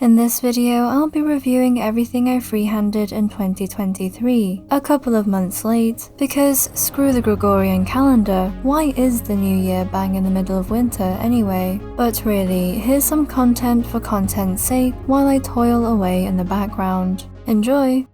In this video, I'll be reviewing everything I freehanded in 2023, a couple of months late, because screw the Gregorian calendar, why is the new year bang in the middle of winter anyway? But really, here's some content for content's sake while I toil away in the background. Enjoy!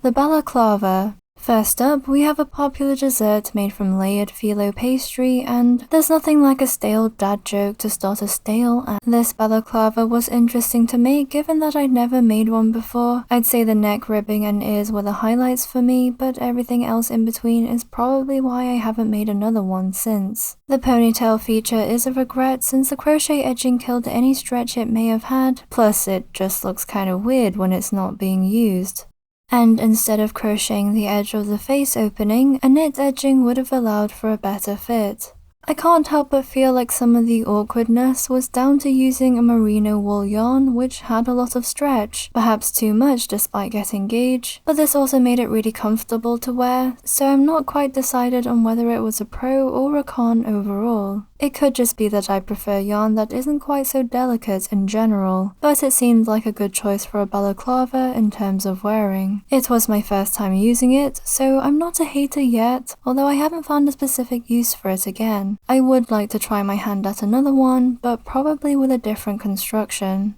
The balaclava. First up, we have a popular dessert made from layered phyllo pastry, and there's nothing like a stale dad joke to start a stale, and this balaclava was interesting to make given that I'd never made one before. I'd say the neck ribbing and ears were the highlights for me, but everything else in between is probably why I haven't made another one since. The ponytail feature is a regret since the crochet edging killed any stretch it may have had, plus it just looks kinda weird when it's not being used. And instead of crocheting the edge of the face opening, a knit edging would have allowed for a better fit. I can't help but feel like some of the awkwardness was down to using a merino wool yarn which had a lot of stretch, perhaps too much despite getting gauge, but this also made it really comfortable to wear, so I'm not quite decided on whether it was a pro or a con overall. It could just be that I prefer yarn that isn't quite so delicate in general, but it seemed like a good choice for a balaclava in terms of wearing. It was my first time using it, so I'm not a hater yet, although I haven't found a specific use for it again. I would like to try my hand at another one, but probably with a different construction.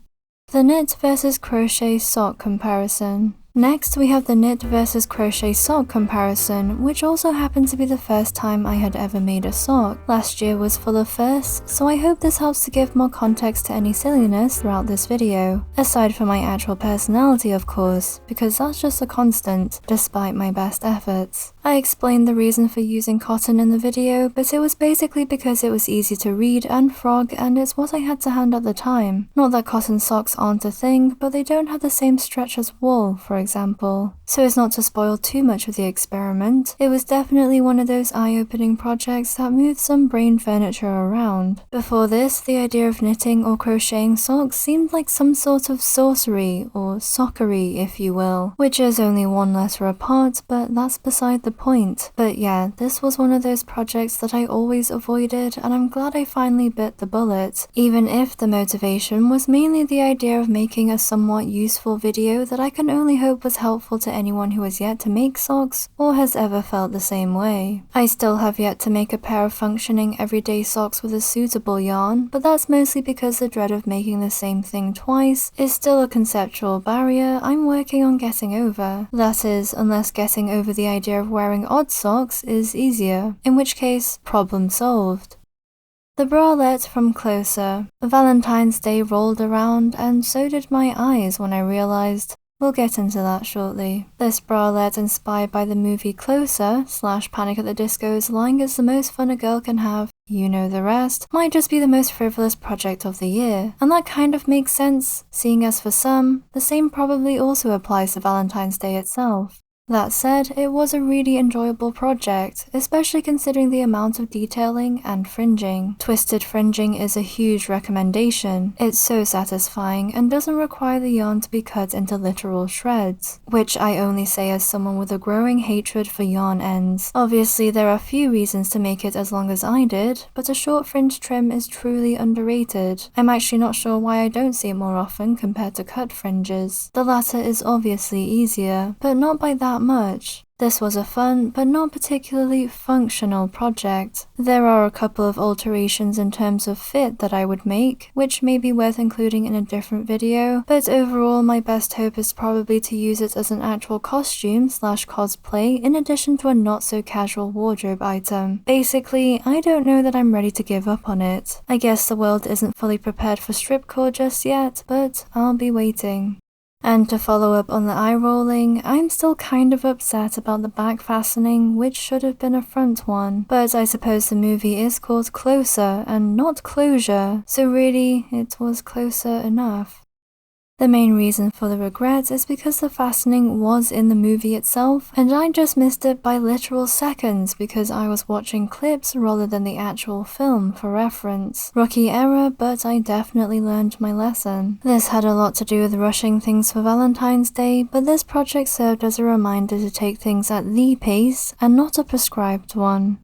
The knit versus crochet sock comparison. Next, we have the knit versus crochet sock comparison, which also happened to be the first time I had ever made a sock. Last year was full of firsts, so I hope this helps to give more context to any silliness throughout this video. Aside from my actual personality, of course, because that's just a constant, despite my best efforts. I explained the reason for using cotton in the video, but it was basically because it was easy to read and frog, and it's what I had to hand at the time. Not that cotton socks aren't a thing, but they don't have the same stretch as wool, for example. So as not to spoil too much of the experiment, it was definitely one of those eye-opening projects that moved some brain furniture around. Before this, the idea of knitting or crocheting socks seemed like some sort of sorcery, or sockery if you will, which is only one letter apart, but that's beside the point. But yeah, this was one of those projects that I always avoided, and I'm glad I finally bit the bullet, even if the motivation was mainly the idea of making a somewhat useful video that I can only hope was helpful to anyone who has yet to make socks or has ever felt the same way. I still have yet to make a pair of functioning everyday socks with a suitable yarn, but that's mostly because the dread of making the same thing twice is still a conceptual barrier I'm working on getting over. That is, unless getting over the idea of wearing odd socks is easier, in which case, problem solved. The bralette from Closer. Valentine's Day rolled around, and so did my eyes when I realized. We'll get into that shortly. This bralette, inspired by the movie Closer / Panic at the Disco's lying is the most fun a girl can have, you know the rest, might just be the most frivolous project of the year. And that kind of makes sense, seeing as for some, the same probably also applies to Valentine's Day itself. That said, it was a really enjoyable project, especially considering the amount of detailing and fringing. Twisted fringing is a huge recommendation. It's so satisfying and doesn't require the yarn to be cut into literal shreds, which I only say as someone with a growing hatred for yarn ends. Obviously, there are few reasons to make it as long as I did, but a short fringe trim is truly underrated. I'm actually not sure why I don't see it more often compared to cut fringes. The latter is obviously easier, but not by that much. This was a fun, but not particularly functional project. There are a couple of alterations in terms of fit that I would make, which may be worth including in a different video, but overall my best hope is probably to use it as an actual costume / cosplay in addition to a not so casual wardrobe item. Basically, I don't know that I'm ready to give up on it. I guess the world isn't fully prepared for stripcore just yet, but I'll be waiting. And to follow up on the eye rolling, I'm still kind of upset about the back fastening, which should have been a front one, but I suppose the movie is called Closer and not Closure, so really, it was closer enough. The main reason for the regret is because the fastening was in the movie itself, and I just missed it by literal seconds because I was watching clips rather than the actual film for reference. Rookie error, but I definitely learned my lesson. This had a lot to do with rushing things for Valentine's Day, but this project served as a reminder to take things at the pace and not a prescribed one.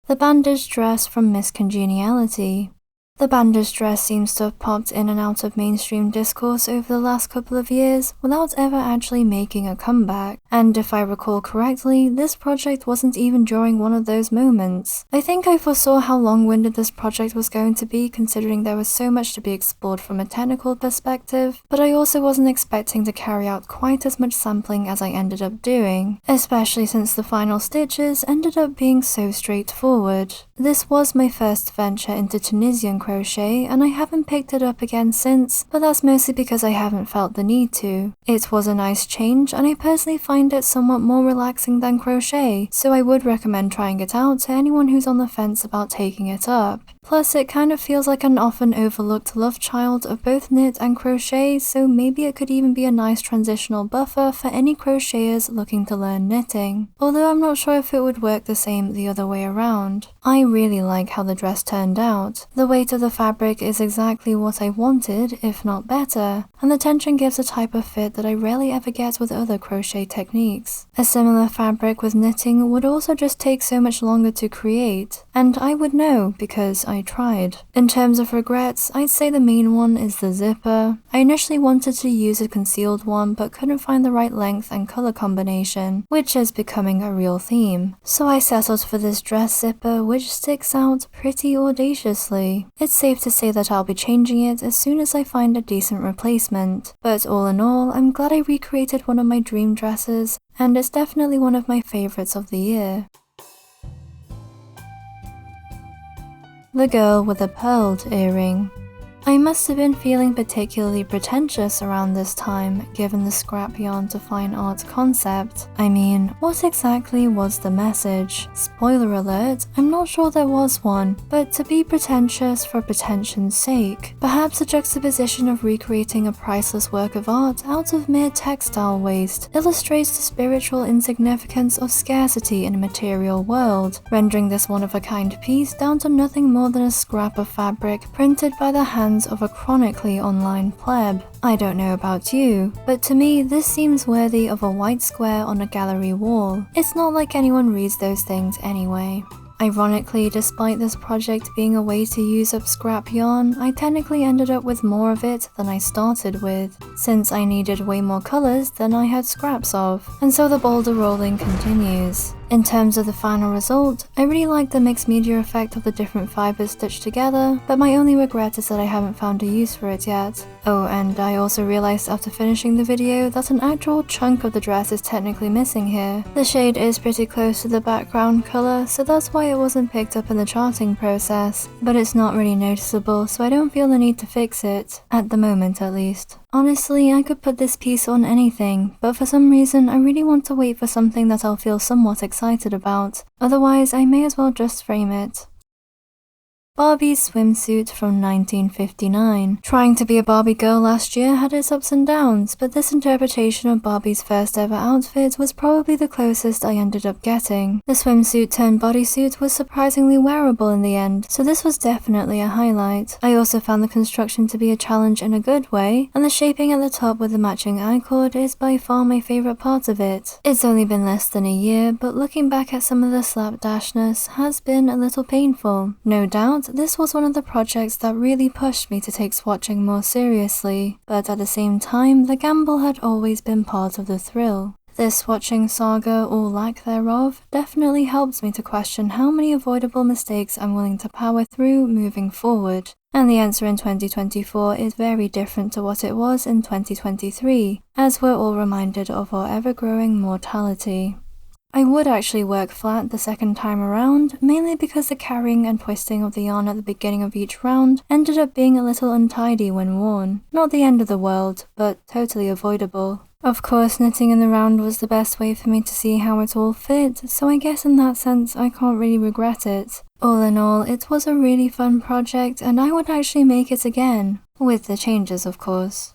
The bandage dress from Miss Congeniality. The bandage dress seems to have popped in and out of mainstream discourse over the last couple of years without ever actually making a comeback. And if I recall correctly, this project wasn't even during one of those moments. I think I foresaw how long-winded this project was going to be considering there was so much to be explored from a technical perspective, but I also wasn't expecting to carry out quite as much sampling as I ended up doing, especially since the final stitches ended up being so straightforward. This was my first venture into Tunisian crochet and I haven't picked it up again since, but that's mostly because I haven't felt the need to. It was a nice change and I personally find it somewhat more relaxing than crochet, so I would recommend trying it out to anyone who's on the fence about taking it up. Plus it kind of feels like an often overlooked love child of both knit and crochet, so maybe it could even be a nice transitional buffer for any crocheters looking to learn knitting. Although I'm not sure if it would work the same the other way around. I really like how the dress turned out. The weight of the fabric is exactly what I wanted, if not better, and the tension gives a type of fit that I rarely ever get with other crochet techniques. A similar fabric with knitting would also just take so much longer to create, and I would know because I tried. In terms of regrets, I'd say the main one is the zipper. I initially wanted to use a concealed one but couldn't find the right length and color combination, which is becoming a real theme. So I settled for this dress zipper which sticks out pretty audaciously. It's safe to say that I'll be changing it as soon as I find a decent replacement, but all in all, I'm glad I recreated one of my dream dresses, and it's definitely one of my favorites of the year. The girl with a pearled earring. I must have been feeling particularly pretentious around this time, given the scrap yarn to fine art concept. I mean, what exactly was the message? Spoiler alert, I'm not sure there was one, but to be pretentious for pretension's sake. Perhaps a juxtaposition of recreating a priceless work of art out of mere textile waste illustrates the spiritual insignificance of scarcity in a material world, rendering this one-of-a-kind piece down to nothing more than a scrap of fabric printed by the hands of a chronically online pleb. I don't know about you, but to me this seems worthy of a white square on a gallery wall. It's not like anyone reads those things anyway. Ironically, despite this project being a way to use up scrap yarn, I technically ended up with more of it than I started with, since I needed way more colors than I had scraps of, and so the boulder rolling continues. In terms of the final result, I really like the mixed media effect of the different fibers stitched together, but my only regret is that I haven't found a use for it yet. Oh, and I also realized after finishing the video that an actual chunk of the dress is technically missing here. The shade is pretty close to the background color, so that's why it wasn't picked up in the charting process, but it's not really noticeable, so I don't feel the need to fix it, at the moment at least. Honestly, I could put this piece on anything, but for some reason I really want to wait for something that I'll feel somewhat excited about, otherwise I may as well just frame it. Barbie's swimsuit from 1959. Trying to be a Barbie girl last year had its ups and downs, but this interpretation of Barbie's first ever outfit was probably the closest I ended up getting. The swimsuit turned bodysuit was surprisingly wearable in the end, so this was definitely a highlight. I also found the construction to be a challenge in a good way, and the shaping at the top with the matching I-cord is by far my favorite part of it. It's only been less than a year, but looking back at some of the slapdashness has been a little painful. No doubt, this was one of the projects that really pushed me to take swatching more seriously, but at the same time, the gamble had always been part of the thrill. This swatching saga, or lack thereof, definitely helps me to question how many avoidable mistakes I'm willing to power through moving forward. And the answer in 2024 is very different to what it was in 2023, as we're all reminded of our ever-growing mortality. I would actually work flat the second time around, mainly because the carrying and twisting of the yarn at the beginning of each round ended up being a little untidy when worn. Not the end of the world, but totally avoidable. Of course, knitting in the round was the best way for me to see how it all fit, so I guess in that sense I can't really regret it. All in all, it was a really fun project and I would actually make it again, with the changes of course.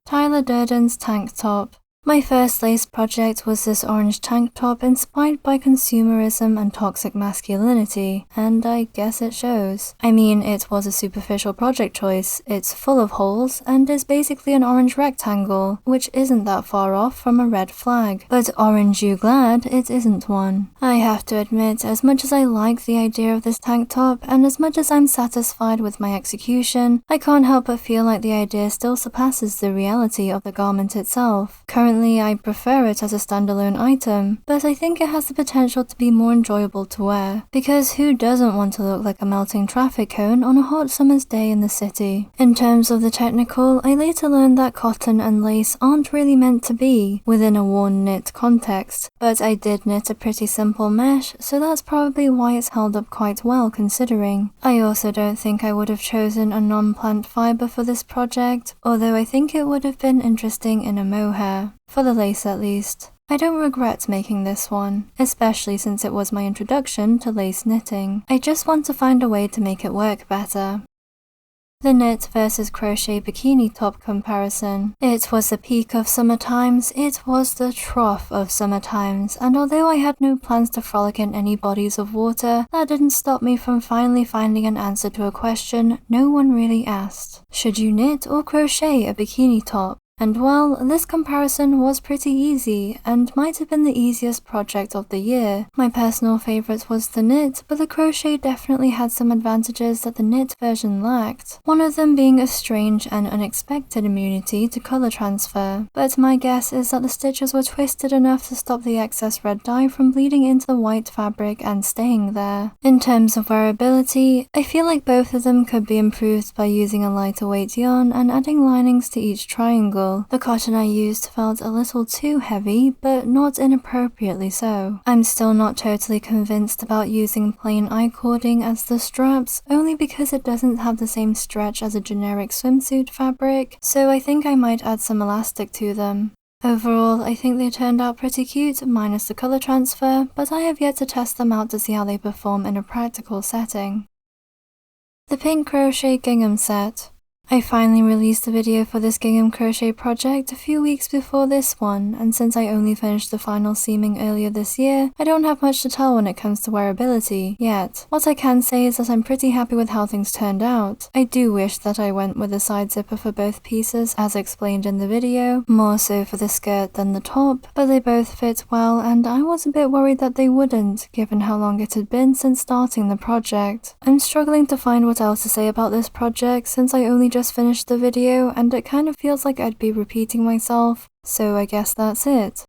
Tyler Durden's tank top. My first lace project was this orange tank top inspired by consumerism and toxic masculinity, and I guess it shows. I mean, it was a superficial project choice, it's full of holes, and is basically an orange rectangle, which isn't that far off from a red flag. But aren't you glad it isn't one? I have to admit, as much as I like the idea of this tank top, and as much as I'm satisfied with my execution, I can't help but feel like the idea still surpasses the reality of the garment itself. Currently, I prefer it as a standalone item, but I think it has the potential to be more enjoyable to wear, because who doesn't want to look like a melting traffic cone on a hot summer's day in the city? In terms of the technical, I later learned that cotton and lace aren't really meant to be within a worn knit context, but I did knit a pretty simple mesh, so that's probably why it's held up quite well considering. I also don't think I would have chosen a non-plant fiber for this project, although I think it would have been interesting in a mohair. For the lace at least. I don't regret making this one, especially since it was my introduction to lace knitting. I just want to find a way to make it work better. The knit versus crochet bikini top comparison. It was the peak of summer times, it was the trough of summer times, and although I had no plans to frolic in any bodies of water, that didn't stop me from finally finding an answer to a question no one really asked. Should you knit or crochet a bikini top? And well, this comparison was pretty easy, and might have been the easiest project of the year. My personal favourite was the knit, but the crochet definitely had some advantages that the knit version lacked, one of them being a strange and unexpected immunity to colour transfer. But my guess is that the stitches were twisted enough to stop the excess red dye from bleeding into the white fabric and staying there. In terms of wearability, I feel like both of them could be improved by using a lighter weight yarn and adding linings to each triangle. The cotton I used felt a little too heavy, but not inappropriately so. I'm still not totally convinced about using plain I-cording as the straps, only because it doesn't have the same stretch as a generic swimsuit fabric, so I think I might add some elastic to them. Overall, I think they turned out pretty cute, minus the colour transfer, but I have yet to test them out to see how they perform in a practical setting. The pink crochet gingham set. I finally released a video for this gingham crochet project a few weeks before this one, and since I only finished the final seaming earlier this year, I don't have much to tell when it comes to wearability yet. What I can say is that I'm pretty happy with how things turned out. I do wish that I went with a side zipper for both pieces as explained in the video, more so for the skirt than the top, but they both fit well and I was a bit worried that they wouldn't, given how long it had been since starting the project. I'm struggling to find what else to say about this project since I only just finished the video and it kind of feels like I'd be repeating myself, so I guess that's it.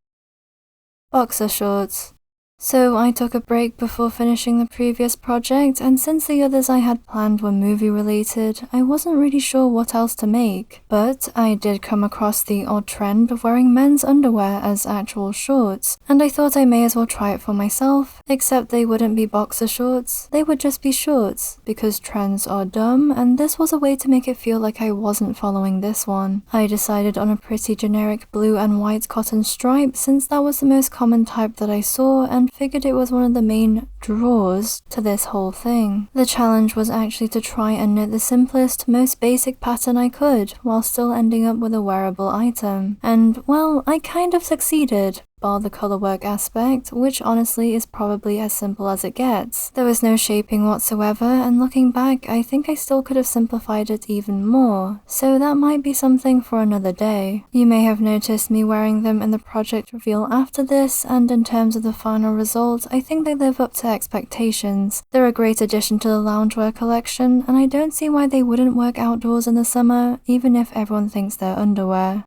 Boxer shorts. So I took a break before finishing the previous project, and since the others I had planned were movie related, I wasn't really sure what else to make. But I did come across the odd trend of wearing men's underwear as actual shorts, and I thought I may as well try it for myself, except they wouldn't be boxer shorts, they would just be shorts, because trends are dumb, and this was a way to make it feel like I wasn't following this one. I decided on a pretty generic blue and white cotton stripe since that was the most common type that I saw, and figured it was one of the main draws to this whole thing. The challenge was actually to try and knit the simplest, most basic pattern I could, while still ending up with a wearable item. And, well, I kind of succeeded, bar the colorwork aspect, which honestly is probably as simple as it gets. There was no shaping whatsoever, and looking back, I think I still could have simplified it even more, so that might be something for another day. You may have noticed me wearing them in the project reveal after this, and in terms of the final result, I think they live up to expectations. They're a great addition to the loungewear collection, and I don't see why they wouldn't work outdoors in the summer, even if everyone thinks they're underwear.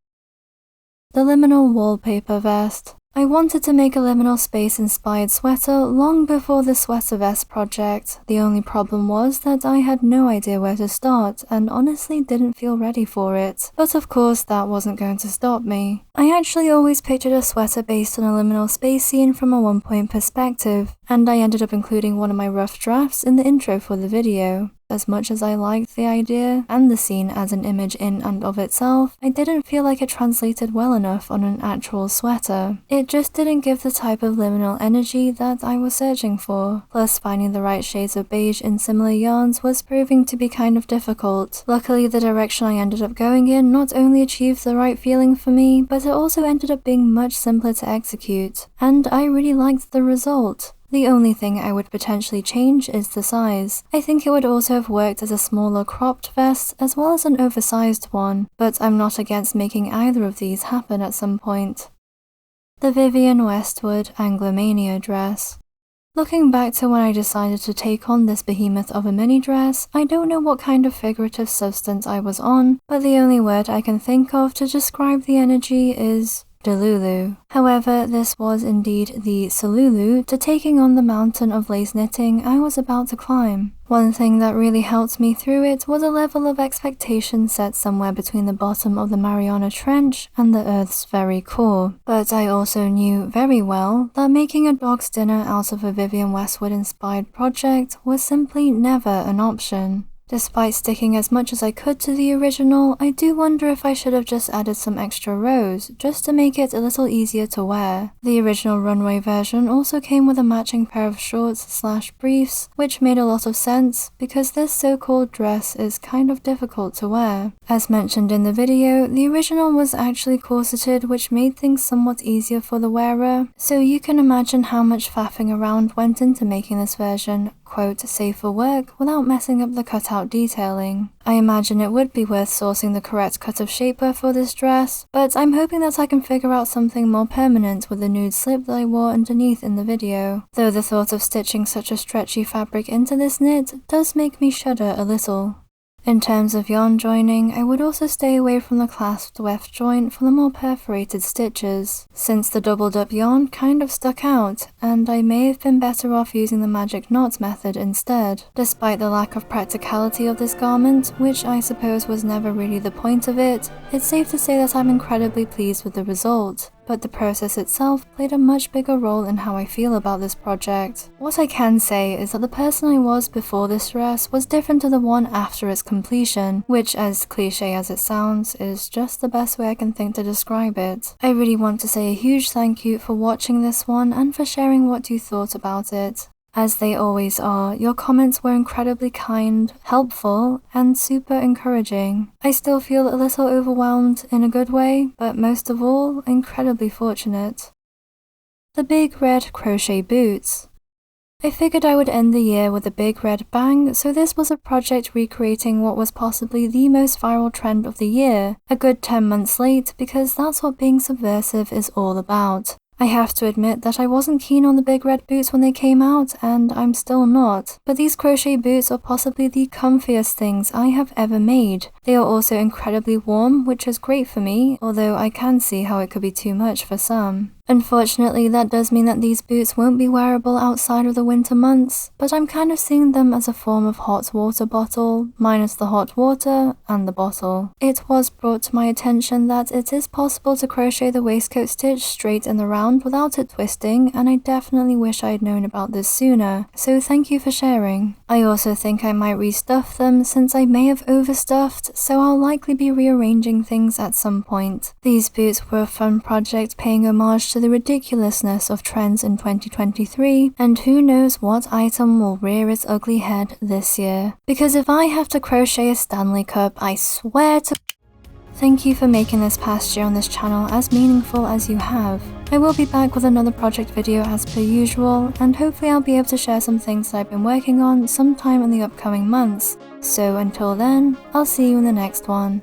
The liminal wallpaper vest. I wanted to make a liminal space inspired sweater long before the sweater vest project. The only problem was that I had no idea where to start and honestly didn't feel ready for it. But of course that wasn't going to stop me. I actually always pictured a sweater based on a liminal space scene from a one-point perspective, and I ended up including one of my rough drafts in the intro for the video. As much as I liked the idea and the scene as an image in and of itself, I didn't feel like it translated well enough on an actual sweater. It just didn't give the type of liminal energy that I was searching for. Plus, finding the right shades of beige in similar yarns was proving to be kind of difficult. Luckily, the direction I ended up going in not only achieved the right feeling for me, but it also ended up being much simpler to execute, and I really liked the result. The only thing I would potentially change is the size. I think it would also have worked as a smaller cropped vest as well as an oversized one, but I'm not against making either of these happen at some point. The Vivienne Westwood Anglomania dress. Looking back to when I decided to take on this behemoth of a mini dress, I don't know what kind of figurative substance I was on, but the only word I can think of to describe the energy is Delulu. However, this was indeed the Salulu to taking on the mountain of lace knitting I was about to climb. One thing that really helped me through it was a level of expectation set somewhere between the bottom of the Mariana Trench and the Earth's very core. But I also knew very well that making a dog's dinner out of a Vivienne Westwood inspired project was simply never an option. Despite sticking as much as I could to the original, I do wonder if I should have just added some extra rows, just to make it a little easier to wear. The original runway version also came with a matching pair of shorts/briefs, which made a lot of sense, because this so-called dress is kind of difficult to wear. As mentioned in the video, the original was actually corseted, which made things somewhat easier for the wearer, so you can imagine how much faffing around went into making this version quote, safe for work without messing up the cutout detailing. I imagine it would be worth sourcing the correct cut of shaper for this dress, but I'm hoping that I can figure out something more permanent with the nude slip that I wore underneath in the video, though the thought of stitching such a stretchy fabric into this knit does make me shudder a little. In terms of yarn joining, I would also stay away from the clasped weft joint for the more perforated stitches, since the doubled up yarn kind of stuck out, and I may have been better off using the magic knot method instead. Despite the lack of practicality of this garment, which I suppose was never really the point of it, it's safe to say that I'm incredibly pleased with the result. But the process itself played a much bigger role in how I feel about this project. What I can say is that the person I was before this dress was different to the one after its completion, which, as cliche as it sounds, is just the best way I can think to describe it. I really want to say a huge thank you for watching this one and for sharing what you thought about it. As they always are, your comments were incredibly kind, helpful, and super encouraging. I still feel a little overwhelmed in a good way, but most of all, incredibly fortunate. The Big Red Crochet Boots. I figured I would end the year with a big red bang, so this was a project recreating what was possibly the most viral trend of the year, a good 10 months late, because that's what being subversive is all about. I have to admit that I wasn't keen on the big red boots when they came out, and I'm still not, but these crochet boots are possibly the comfiest things I have ever made. They are also incredibly warm, which is great for me, although I can see how it could be too much for some. Unfortunately, that does mean that these boots won't be wearable outside of the winter months, but I'm kind of seeing them as a form of hot water bottle, minus the hot water and the bottle. It was brought to my attention that it is possible to crochet the waistcoat stitch straight in the round without it twisting, and I definitely wish I had known about this sooner, so thank you for sharing. I also think I might restuff them since I may have overstuffed, so I'll likely be rearranging things at some point. These boots were a fun project paying homage to the ridiculousness of trends in 2023, and who knows what item will rear its ugly head this year. Because if I have to crochet a Stanley Cup, I swear to— Thank you for making this past year on this channel as meaningful as you have. I will be back with another project video as per usual, and hopefully I'll be able to share some things that I've been working on sometime in the upcoming months. So until then, I'll see you in the next one.